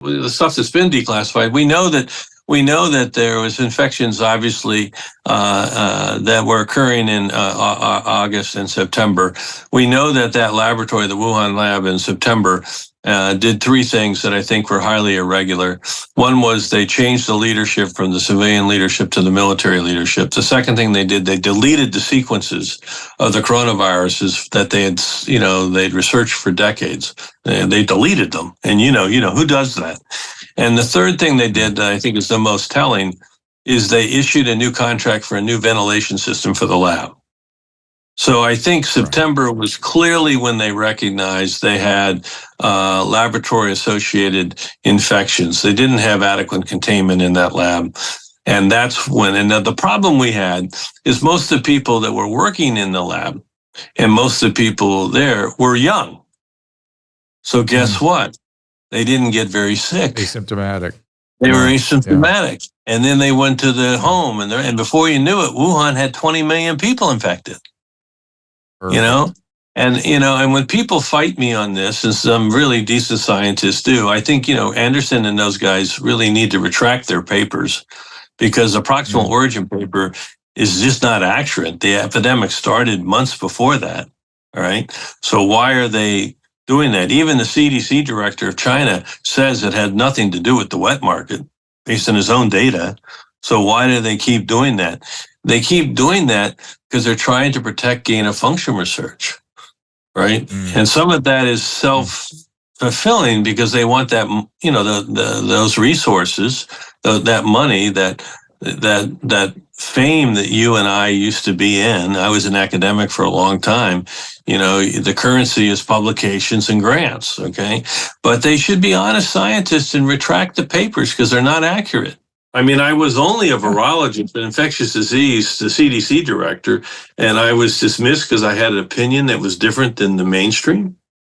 the stuff that's been declassified, we know that there was infections, obviously, that were occurring in August and September. We know that laboratory, the Wuhan lab in September, did three things that I think were highly irregular. One was they changed the leadership from the civilian leadership to the military leadership. The second thing they did, they deleted the sequences of the coronaviruses that they'd researched for decades. They deleted them. And who does that? And the third thing they did that I think is the most telling is they issued a new contract for a new ventilation system for the lab. So I think September was clearly when they recognized they had laboratory-associated infections. They didn't have adequate containment in that lab. And that's when, and the problem we had is most of the people that were working in the lab and most of the people there were young. So what? They didn't get very sick. Asymptomatic. They were asymptomatic. Yeah. And then they went to the home and before you knew it, Wuhan had 20 million people infected. Perfect. And when people fight me on this, and some really decent scientists do, I think, Anderson and those guys really need to retract their papers because the proximal origin paper is just not accurate. The epidemic started months before that. All right. So why are they doing that? Even the CDC Director of China says it had nothing to do with the wet market based on his own data. So why do they keep doing that? They keep doing that because they're trying to protect gain-of-function research, right? And some of that is self-fulfilling because they want that, those resources, that money, that fame that you and I used to be in. I was an academic for a long time. The currency is publications and grants, okay? But they should be honest scientists and retract the papers because they're not accurate. I mean, I was only a virologist, an infectious disease, the CDC director, and I was dismissed because I had an opinion that was different than the mainstream.